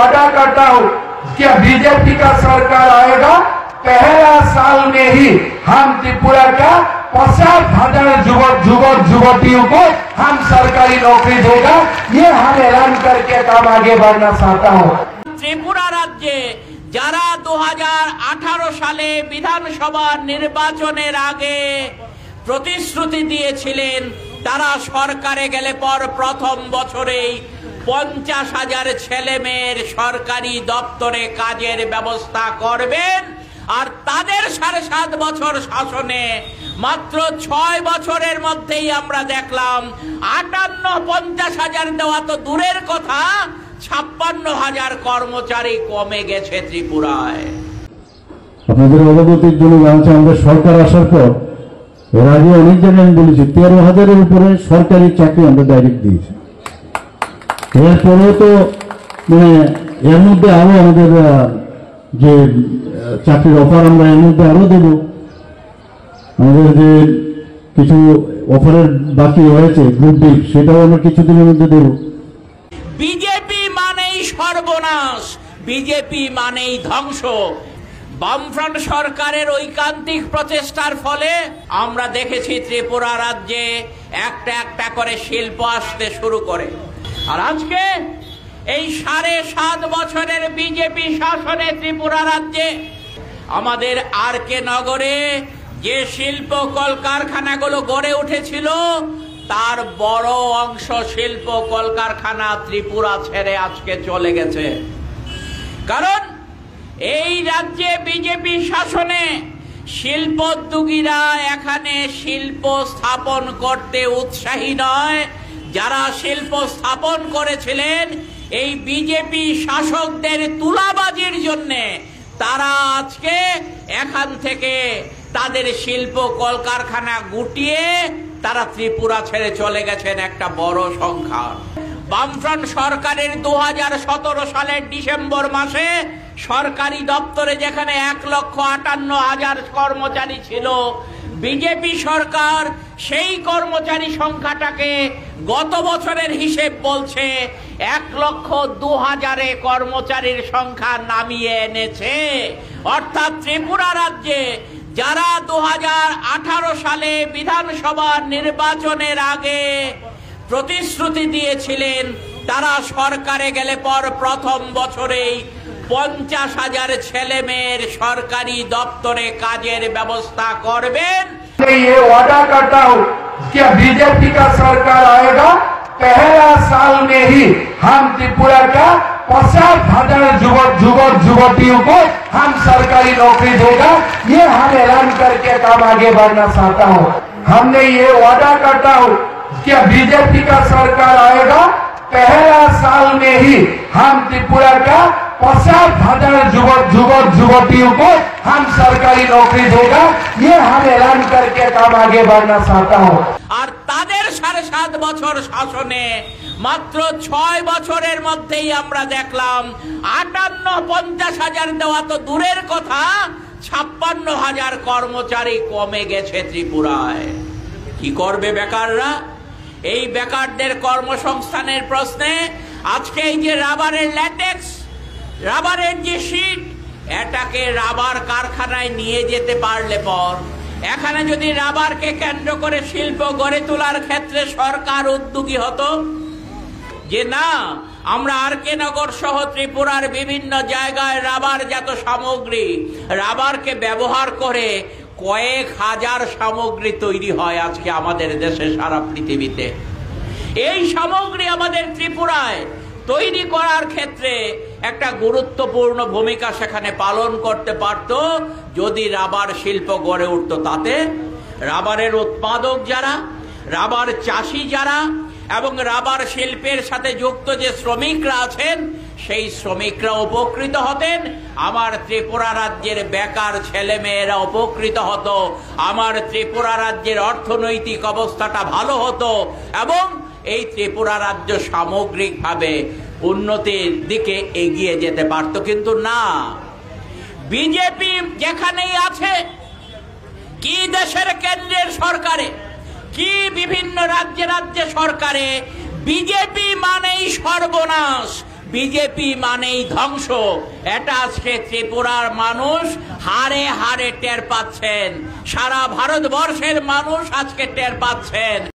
वादा करता हूँ कि बीजेपी का सरकार आएगा, पहला साल में ही हम त्रिपुरा का 50,000 युवतियों को हम सरकारी नौकरी देगा। ये हम ऐलान करके काम आगे बढ़ना चाहता हूँ। त्रिपुरा राज्ये যারা 2018 সালে বিধানসভা নির্বাচনের আগে প্রতিশ্রুতি দিয়েছিলেন তারা সরকারে গেলে পর প্রথম বছরেই 50,000 ছেলে মেয়ের সরকারি দপ্তরে কাজের ব্যবস্থা করবেন। আর তাদের 7.5 বছর শাসনে মাত্র 6 বছরের মধ্যেই আমরা দেখলাম 58-50,000 দেওয়া তো দূরের কথা, 56,000 কর্মচারী কমে গেছে ত্রিপুরায়। আপনাদের অবগতির জন্য জানাচ্ছি, আমাদের সরকার আসার পর এর আগে অনেক জায়গায় আমি বলেছি 13,000-এর উপরে সরকারি চাকরি আমরা ডাইরেক্ট দিয়েছি। এরপরেও তো মানে এর মধ্যে আরো আমাদের যে চাকরির অফার আমরা এর মধ্যে আরো দেব। আমাদের যে কিছু অফারের বাকি হয়েছে গ্রুপ ডি, সেটাও আমরা কিছুদিনের মধ্যে দেব। বিজেপি মানেই সর্বনাশ, বিজেপি মানেই ধ্বংস। বামফ্রন্ট সরকারের ঐকান্তিক প্রচেষ্টার ফলে আমরা দেখেছি ত্রিপুরা রাজ্যে একটা একটা করে শিল্প আসতে শুরু করে। আর আজকে এই 7.5 বছরের বিজেপি শাসনে ত্রিপুরা রাজ্যে আমাদের আর.কে. নগরে যে শিল্প কলকারখানাগুলো গড়ে উঠেছিল তার বড় অংশ শিল্প কলকারখানা ত্রিপুরা ছেড়ে আজকে চলে গেছে। কারণ এই রাজ্যে বিজেপি শাসনে শিল্পোদ্যোগীরা এখানে শিল্প স্থাপন করতে উৎসাহী নয়। যারা শিল্প স্থাপন করেছিলেন এই বিজেপি শাসকদের তুলাবাজির জন্যে তারা আজকে এখান থেকে তাদের শিল্প কলকারখানা গুটিয়ে তারা ত্রিপুরা ছেড়ে চলে গেছেন একটা বড় সংখ্যা। বামফ্রন্ট সরকারের 2017 সালের ডিসেম্বর মাসে সরকারি দপ্তরে যেখানে 1,58,000 কর্মচারী ছিল, বিজেপি সরকার সেই কর্মচারী সংখ্যাটাকে গত বছরের হিসেব বলছে 1,02,000 কর্মচারীর সংখ্যা নামিয়ে এনেছে। অর্থাৎ ত্রিপুরা রাজ্যে যারা 2018 সালে বিধানসভা নির্বাচনের আগে প্রতিশ্রুতি দিয়েছিলেন তারা সরকারে গেলে পর প্রথম বছরেই 50,000 ছেলে মেয়ের সরকারি দপ্তরে কাজের ব্যবস্থা করবেন। ये वादा करता हूँ कि बीजेपी का सरकार आएगा, पहला साल में ही हम त्रिपुरा का 50,000 युवतियों को हम सरकारी नौकरी देगा। ये हम ऐलान करके काम आगे बढ़ना चाहता हूँ। हमने ये वादा करता हूँ कि बीजेपी का सरकार आएगा, पहला साल में ही हम त्रिपुरा का 50,000 युवतियों को हम सरकारी नौकरी देगा। ये हम ऐलान करके काम आगे बढ़ना चाहता हूँ। আর তাদের 7.5 বছর শাসনে মাত্র 6 বছরের মধ্যেই আমরা দেখলাম 58-50,000 দেওয়া তো দূরের কথা, 56,000 কর্মচারী কমে গেছে ত্রিপুরায়। কি করবে বেকাররা? এই বেকারদের কর্মসংস্থানের প্রশ্নে আজকে এই যে রাবারের ল্যাটেক্স, রাবারের যে শীট, এটাকে রাবার কারখানায় নিয়ে যেতে পারলে পর এখানে যদি রাবারকে কেন্দ্র করে শিল্প গড়ে তোলার ক্ষেত্রে সরকার উদ্যোগী হতো যে না আমরা আর.কে. নগর সহ ত্রিপুরার বিভিন্ন জায়গায় রাবারজাত সামগ্রী, রাবারকে ব্যবহার করে কয়েক হাজার সামগ্রী তৈরি হয় আজকে আমাদের দেশে, সারা পৃথিবীতে। এই সামগ্রী আমাদের ত্রিপুরায় তৈরি করার ক্ষেত্রে একটা গুরুত্বপূর্ণ ভূমিকা সেখানে পালন করতে পারত যদি রাবার শিল্প গড়ে উঠত। তাতে রাবারের উৎপাদক যারা, রাবার চাষি যারা এবং রাবার শিল্পের সাথে যুক্ত যে শ্রমিকরা আছেন সেই শ্রমিকরা উপকৃত হতেন, আমার ত্রিপুরা রাজ্যের বেকার ছেলে মেয়েরা উপকৃত হতো, আমার ত্রিপুরা রাজ্যের অর্থনৈতিক অবস্থাটা ভালো হতো এবং এই ত্রিপুরা রাজ্য সামগ্রিকভাবে উন্নতির দিকে এগিয়ে যেতে পারত। কিন্তু না, বিজেপি যেখানেই আছে, কি দেশের কেন্দ্রের সরকারে, কি বিভিন্ন রাজ্যে রাজ্যে সরকারে, বিজেপি মানেই সর্বনাশ, বিজেপি মানেই ধ্বংস। এটা আজকে ত্রিপুরার মানুষ হাড়ে হাড়ে টের পাচ্ছেন, সারা ভারতবর্ষের মানুষ আজকে টের পাচ্ছেন।